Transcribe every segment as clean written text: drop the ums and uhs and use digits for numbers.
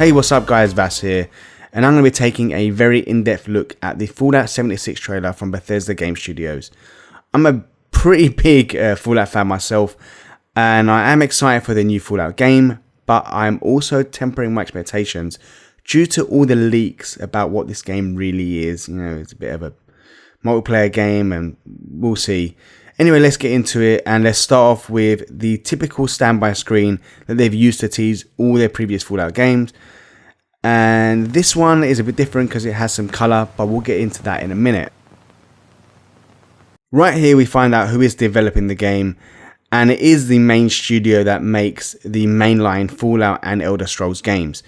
Hey, what's up guys, Vass here, and I'm going to be taking a very in-depth look at the Fallout 76 trailer from Bethesda Game Studios. I'm a pretty big Fallout fan myself, and I am excited for the new Fallout game, but I'm also tempering my expectations due to all the leaks about what this game really is. You know, it's a bit of a multiplayer game, and we'll see. Anyway, let's get into it, and let's start off with the typical standby screen that they've used to tease all their previous Fallout games. And this one is a bit different because it has some colour, but we'll get into that in a minute. Right here we find out who is developing the game, and it is the main studio that makes the mainline Fallout and Elder Scrolls games.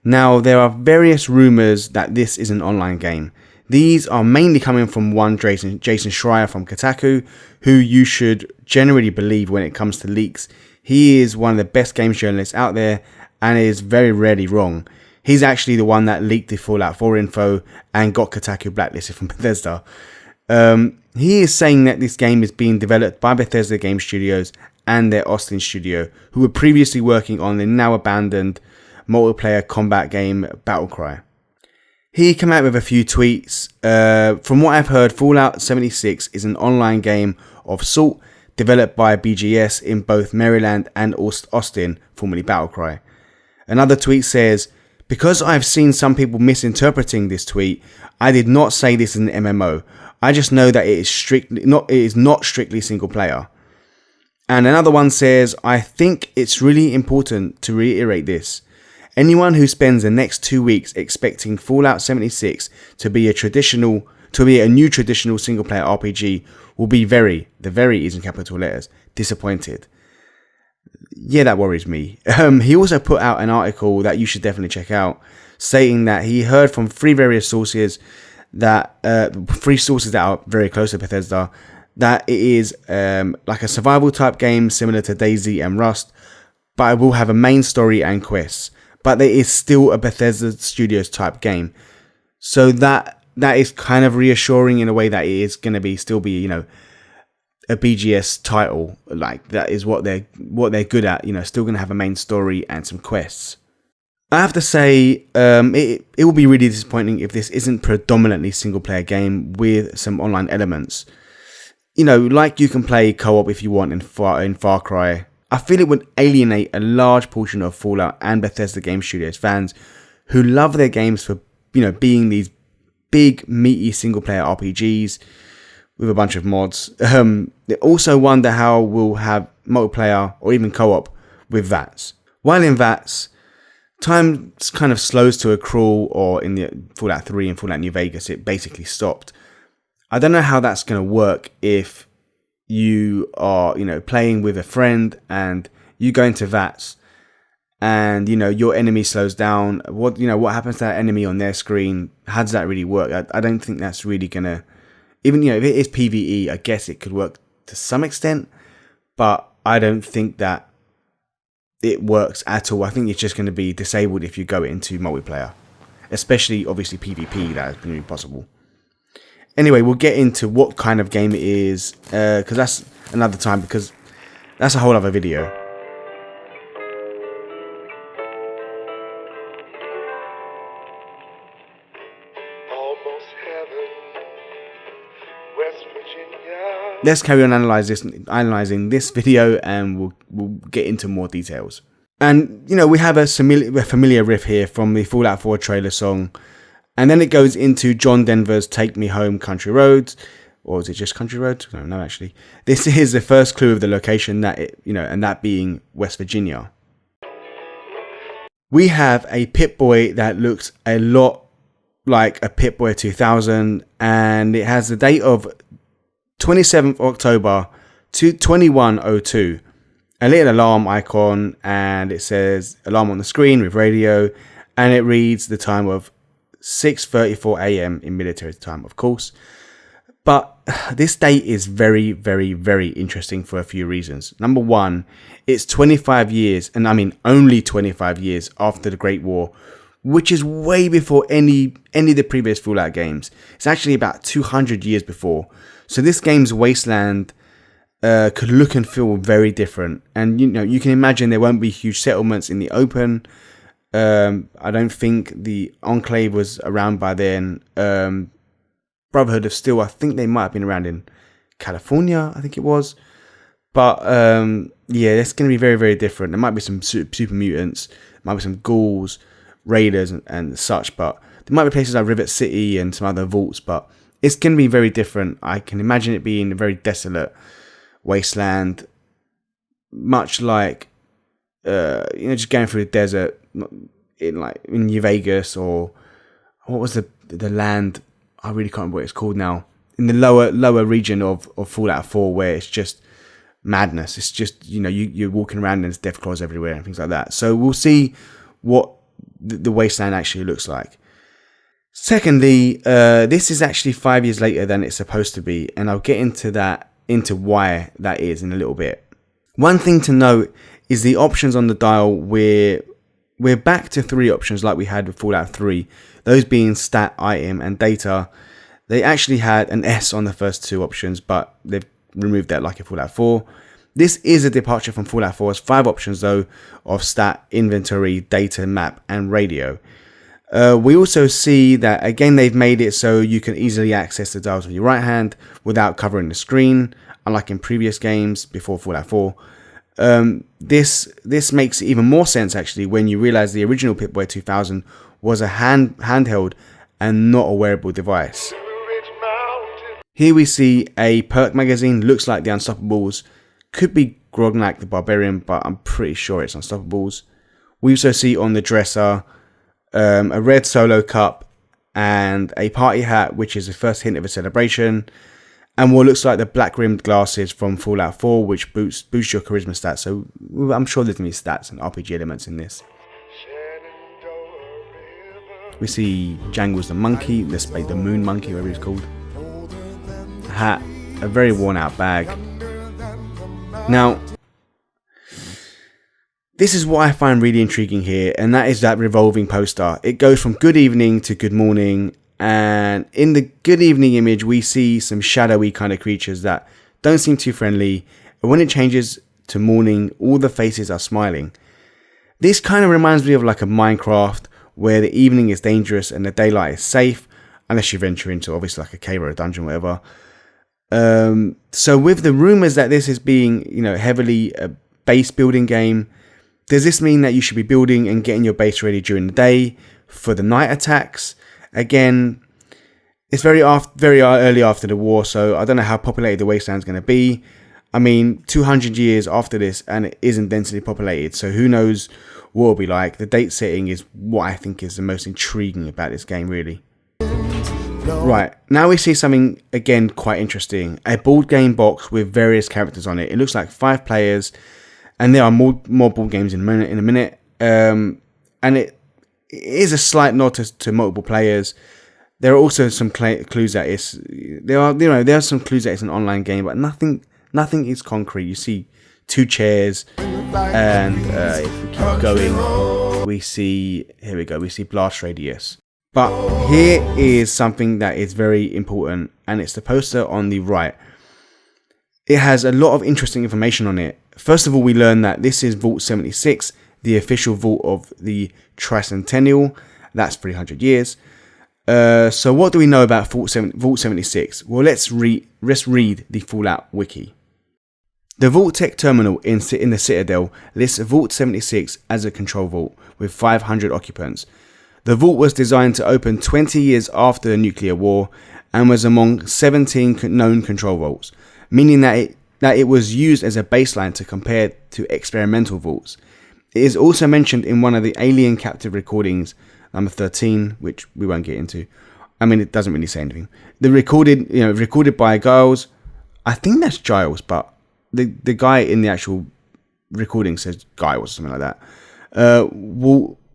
Now, there are various rumours that this is an online game. These are mainly coming from one Jason Schreier from Kotaku, who you should generally believe when it comes to leaks. He is one of the best games journalists out there and is very rarely wrong. He's actually the one that leaked the Fallout 4 info and got Kotaku blacklisted from Bethesda. He is saying that this game is being developed by Bethesda Game Studios and their Austin studio, who were previously working on the now abandoned multiplayer combat game Battlecry. He came out with a few tweets. From what I've heard, Fallout 76 is an online game of sort developed by BGS in both Maryland and Austin, formerly Battlecry. Another tweet says, "Because I've seen some people misinterpreting this tweet, I did not say this is an MMO. I just know that it is not strictly single player." And another one says, "I think it's really important to reiterate this. Anyone who spends the next 2 weeks expecting Fallout 76 to be a new traditional single player RPG will be the very is in capital letters, disappointed." Yeah, that worries me. He also put out an article that you should definitely check out, stating that he heard from three sources that are very close to Bethesda, that it is like a survival type game similar to DayZ and Rust, but it will have a main story and quests. But there is still a Bethesda Studios type game, so that is kind of reassuring in a way that it is going to still be, you know, a BGS title. Like, that is what they're good at. You know, still going to have a main story and some quests. I have to say, it will be really disappointing if this isn't predominantly single player game with some online elements. You know, like you can play co-op if you want in Far Cry. I feel it would alienate a large portion of Fallout and Bethesda Game Studios fans who love their games for, you know, being these big, meaty single-player RPGs with a bunch of mods. They also wonder how we'll have multiplayer or even co-op with VATS. While in VATS, time kind of slows to a crawl, or in the Fallout 3 and Fallout New Vegas, it basically stopped. I don't know how that's going to work if you are, you know, playing with a friend and you go into VATS and, you know, your enemy slows down. What happens to that enemy on their screen? How does that really work? I don't think that's really gonna, even, you know, if it is PvE, I guess it could work to some extent, but I don't think that it works at all. I think it's just going to be disabled if you go into multiplayer, especially obviously PvP. That is going to be possible. Anyway, we'll get into what kind of game it is, because that's another time, because that's a whole other video. Almost heaven, West Virginia. Let's carry on analyzing this video, and we'll get into more details. And, you know, we have a familiar riff here from the Fallout 4 trailer song. And then it goes into John Denver's "Take Me Home, Country Roads," or is it just Country Roads? No, actually, this is the first clue of the location and that being West Virginia. We have a Pip-Boy that looks a lot like a Pip-Boy 2000, and it has the date of 27th October to 2102. A little alarm icon, and it says alarm on the screen with radio, and it reads the time of 6:34 a.m. in military time, of course. But this date is very, very, very interesting for a few reasons. Number one, it's 25 years, and I mean only 25 years after the Great War, which is way before any of the previous Fallout games. It's actually about 200 years before. So this game's wasteland could look and feel very different. And, you know, you can imagine there won't be huge settlements in the open. I don't think the Enclave was around by then. Brotherhood of Steel, I think they might have been around in California, I think it was. But yeah, it's going to be very, very different. There might be some super mutants, might be some ghouls, raiders, and such. But there might be places like Rivet City and some other vaults. But it's going to be very different. I can imagine it being a very desolate wasteland, much like just going through the desert in New Vegas, or what was the land? I really can't remember what it's called now. In the lower region of Fallout 4, where it's just madness. It's just, you're walking around and there's death claws everywhere and things like that. So we'll see what the wasteland actually looks like. Secondly, this is actually 5 years later than it's supposed to be, and I'll get into why that is in a little bit. One thing to note is the options on the dial. We're back to 3 options like we had with Fallout 3, those being stat, item, and data. They actually had an S on the first 2 options, but they've removed that like in Fallout 4. This is a departure from Fallout 4's 5 options though, of stat, inventory, data, map, and radio. We also see that again they've made it so you can easily access the dials with your right hand without covering the screen, unlike in previous games before Fallout 4. This makes even more sense actually when you realize the original Pip-Boy 2000 was a handheld and not a wearable device. Here we see a perk magazine, looks like the Unstoppables, could be Grognak the Barbarian, but I'm pretty sure it's Unstoppables. We also see on the dresser a red solo cup and a party hat, which is the first hint of a celebration, and what looks like the black rimmed glasses from Fallout 4, which boosts your charisma stats. So I'm sure there's going to be stats and RPG elements in this. We see Jangles the monkey, the moon monkey, whatever he's called. Hat, a very worn out bag. Now, this is what I find really intriguing here, and that is that revolving poster. It goes from good evening to good morning, and in the good evening image we see some shadowy kind of creatures that don't seem too friendly, and when it changes to morning all the faces are smiling. This kind of reminds me of like a Minecraft where the evening is dangerous and the daylight is safe, unless you venture into obviously like a cave or a dungeon or whatever. So with the rumors that this is being, heavily a base building game, does this mean that you should be building and getting your base ready during the day for the night attacks? Again, it's very early after the war, so I don't know how populated the wasteland's going to be. I mean, 200 years after this, and it isn't densely populated, so who knows what it'll be like. The date setting is what I think is the most intriguing about this game, really. Right, now we see something, again, quite interesting. A board game box with various characters on it. It looks like 5 players, and there are more board games in a minute. And it is a slight nod to multiple players. There are also some clues that there are some clues that it's an online game, but nothing is concrete. You see 2 chairs, and if we keep going, we see blast radius. But here is something that is very important, and it's the poster on the right. It has a lot of interesting information on it. First of all, we learn that this is Vault 76, the official vault of the Tricentennial. That's 300 years. So what do we know about Vault 76? Well, let's read the Fallout wiki. The Vault Tech Terminal in the Citadel lists Vault 76 as a control vault with 500 occupants. The vault was designed to open 20 years after the nuclear war and was among 17 known control vaults, meaning that it was used as a baseline to compare to experimental vaults. It is also mentioned in one of the alien captive recordings, number 13, which we won't get into. I mean, it doesn't really say anything. The recorded by Giles. I think that's Giles, but the guy in the actual recording says Giles or something like that.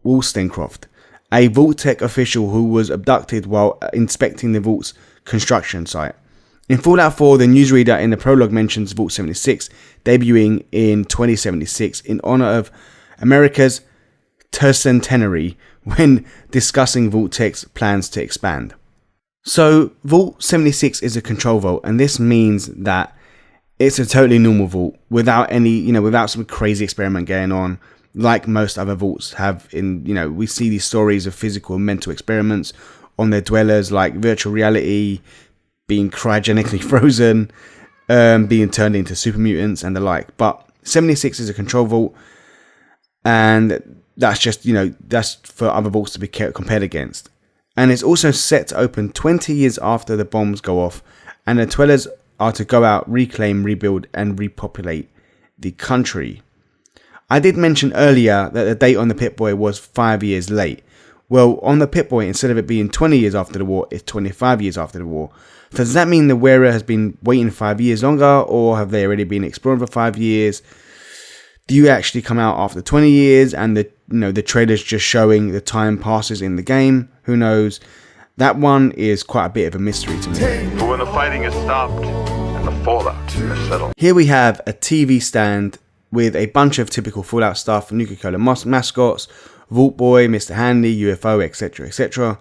Wollstonecroft, a Vault-Tec official who was abducted while inspecting the Vault's construction site. In Fallout 4, the newsreader in the prologue mentions Vault 76 debuting in 2076 in honor of America's tercentenary when discussing Vault-Tec's plans to expand. So Vault 76 is a control vault, and this means that it's a totally normal vault without any, without some crazy experiment going on. like most other vaults have. We see these stories of physical and mental experiments on their dwellers, like virtual reality, being cryogenically frozen, being turned into super mutants and the like. But 76 is a control vault, and that's just, that's for other vaults to be compared against. And it's also set to open 20 years after the bombs go off, and the dwellers are to go out, reclaim, rebuild, and repopulate the country. I did mention earlier that the date on the Pip-Boy was 5 years late. Well, on the Pip-Boy, instead of it being 20 years after the war, it's 25 years after the war. So does that mean the wearer has been waiting 5 years longer, or have they already been exploring for 5 years? Do you actually come out after 20 years and the trailer's just showing the time passes in the game? Who knows? That one is quite a bit of a mystery to me. But when the fighting is stopped and the fallout is settled. Here we have a TV stand with a bunch of typical Fallout stuff, Nuka-Cola mascots, Vault Boy, Mr. Handy, UFO, etc, etc.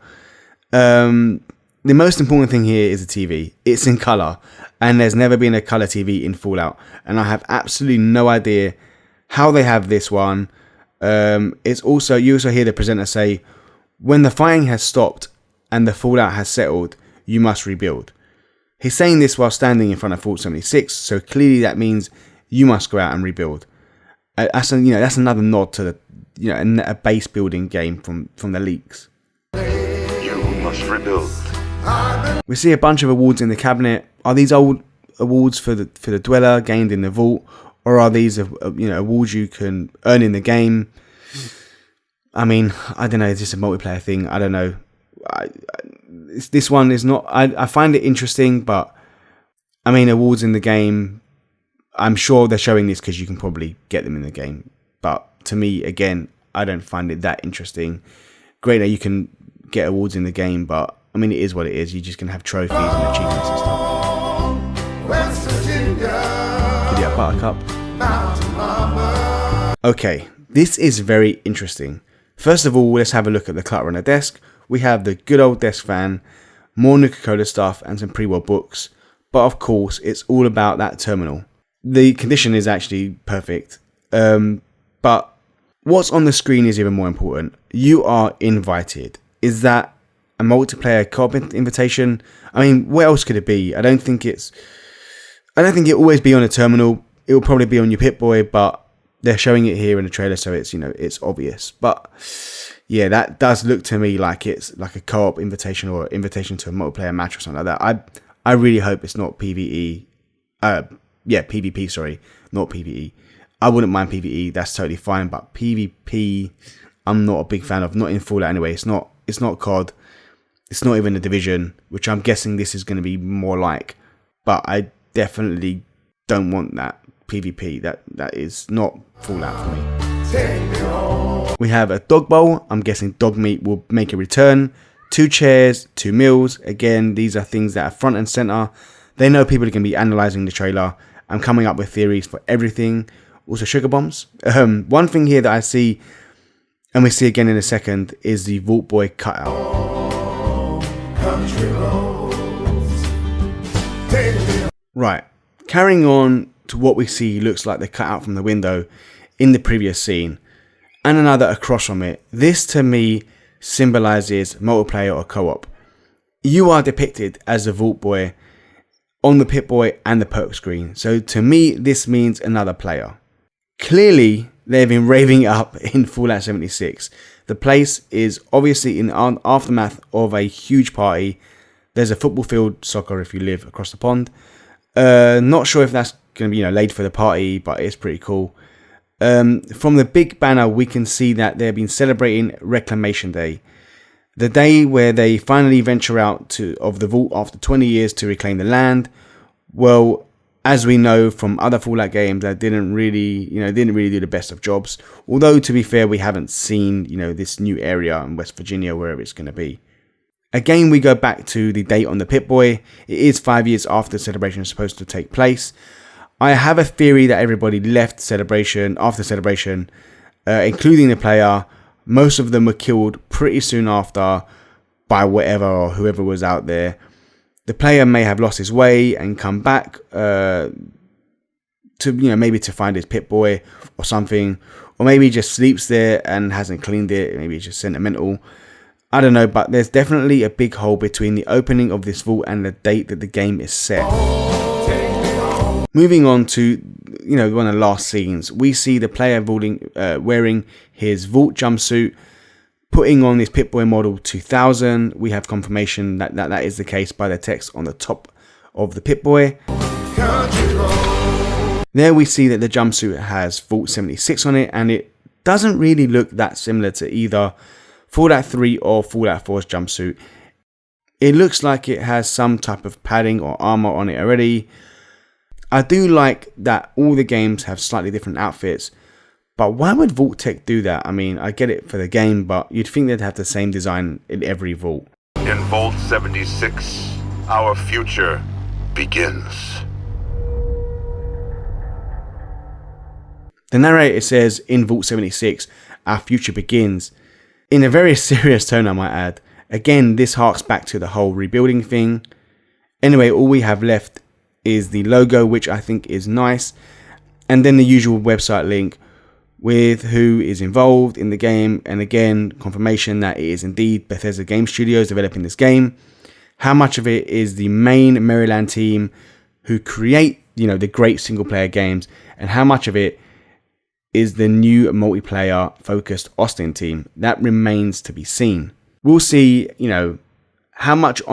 The most important thing here is the TV. It's in colour, and there's never been a colour TV in Fallout, and I have absolutely no idea how they have this one. You also hear the presenter say, when the fighting has stopped and the fallout has settled, you must rebuild. He's saying this while standing in front of Fort 76, so clearly that means you must go out and rebuild. That's another nod to a base building game from the leaks. You must rebuild. We see a bunch of awards in the cabinet. Are these old awards for the dweller gained in the vault, or are these awards you can earn in the game? I mean, I don't know. Is this a multiplayer thing? I don't know. This one is not. I find it interesting, but I mean, awards in the game. I'm sure they're showing this because you can probably get them in the game. But to me, again, I don't find it that interesting. Great that you can get awards in the game, but I mean, it is what it is. You're just gonna have trophies and achievements and stuff. West Virginia. Giddy up, Buttercup. Okay, this is very interesting. First of all, let's have a look at the clutter on the desk. We have the good old desk fan, more Nuka-Cola stuff, and some pre-war books. But of course, it's all about that terminal. The condition is actually perfect. But what's on the screen is even more important. You are invited. Is that a multiplayer co-op invitation? I mean, what else could it be? I don't think it'll always be on a terminal. It will probably be on your Pip-Boy, but they're showing it here in the trailer, so it's it's obvious. But yeah, that does look to me like it's like a co-op invitation or invitation to a multiplayer match or something like that. I really hope it's not PvE. PvP, sorry, not PvE. I wouldn't mind PvE, that's totally fine, but PvP, I'm not a big fan of. Not in Fallout anyway. It's not COD. It's not even a Division, which I'm guessing this is going to be more like. But I definitely don't want that PvP. That is not Fallout for me. We have a dog bowl. I'm guessing dog meat will make a return. 2 chairs, 2 meals. Again, these are things that are front and center. They know people are going to be analyzing the trailer. I'm coming up with theories for everything. Also sugar bombs. One thing here that I see, and we see again in a second, is the Vault Boy cutout. Right, carrying on to what we see looks like the cutout from the window in the previous scene, and another across from it. This to me symbolizes multiplayer or co-op. You are depicted as the Vault Boy on the Pip-Boy and the perk screen, so to me this means another player. Clearly they've been raving it up in Fallout 76. The place is obviously in the aftermath of a huge party. There's a football field, soccer if you live across the pond. Not sure if that's going to be laid for the party, but it's pretty cool. From the big banner we can see that they've been celebrating Reclamation Day, the day where they finally venture out of the vault after 20 years to reclaim the land. Well, as we know from other Fallout games, that didn't really do the best of jobs. Although to be fair, we haven't seen this new area in West Virginia, wherever it's going to be. Again, we go back to the date on the Pip-Boy. It is 5 years after the celebration is supposed to take place. I have a theory that everybody left after celebration, including the player. Most of them were killed pretty soon after by whatever or whoever was out there. The player may have lost his way and come back to maybe to find his Pip-Boy or something, or maybe he just sleeps there and hasn't cleaned it. Maybe it's just sentimental. I don't know, but there's definitely a big hole between the opening of this vault and the date that the game is set. Moving on to, one of the last scenes, we see the player wearing his vault jumpsuit, putting on this Pip-Boy model 2000. We have confirmation that is the case by the text on the top of the Pip-Boy. There we see that the jumpsuit has Vault 76 on it, and it doesn't really look that similar to either Fallout 3 or Fallout 4's jumpsuit. It looks like it has some type of padding or armor on it already. I do like that all the games have slightly different outfits, but why would Vault Tech do that? I mean, I get it for the game, but you'd think they'd have the same design in every vault. In Vault 76, our future begins. The narrator says, in Vault 76, our future begins. In a very serious tone, I might add. Again, this harks back to the whole rebuilding thing. Anyway, all we have left is the logo, which I think is nice, and then the usual website link with who is involved in the game, and again, confirmation that it is indeed Bethesda Game Studios developing this game. How much of it is the main Maryland team who create, the great single player games, and how much of it is the new multiplayer focused Austin team? That remains to be seen. We'll see, how much of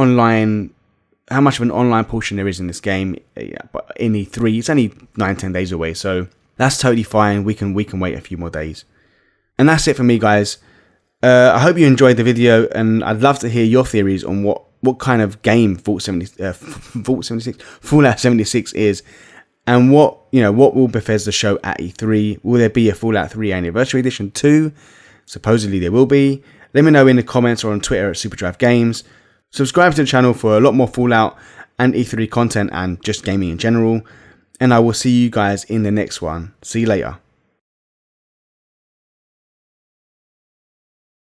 an online portion there is in this game. But in E3, it's only 9-10 days away, so that's totally fine. We can wait a few more days. And that's it for me, guys. I hope you enjoyed the video, and I'd love to hear your theories on what kind of game Fallout 76 is, and what will Bethesda show at E3. Will there be a Fallout 3 Anniversary Edition 2? Supposedly there will be. Let me know in the comments or on Twitter at Superdrive Games. Subscribe to the channel for a lot more Fallout and E3 content and just gaming in general. And I will see you guys in the next one. See you later.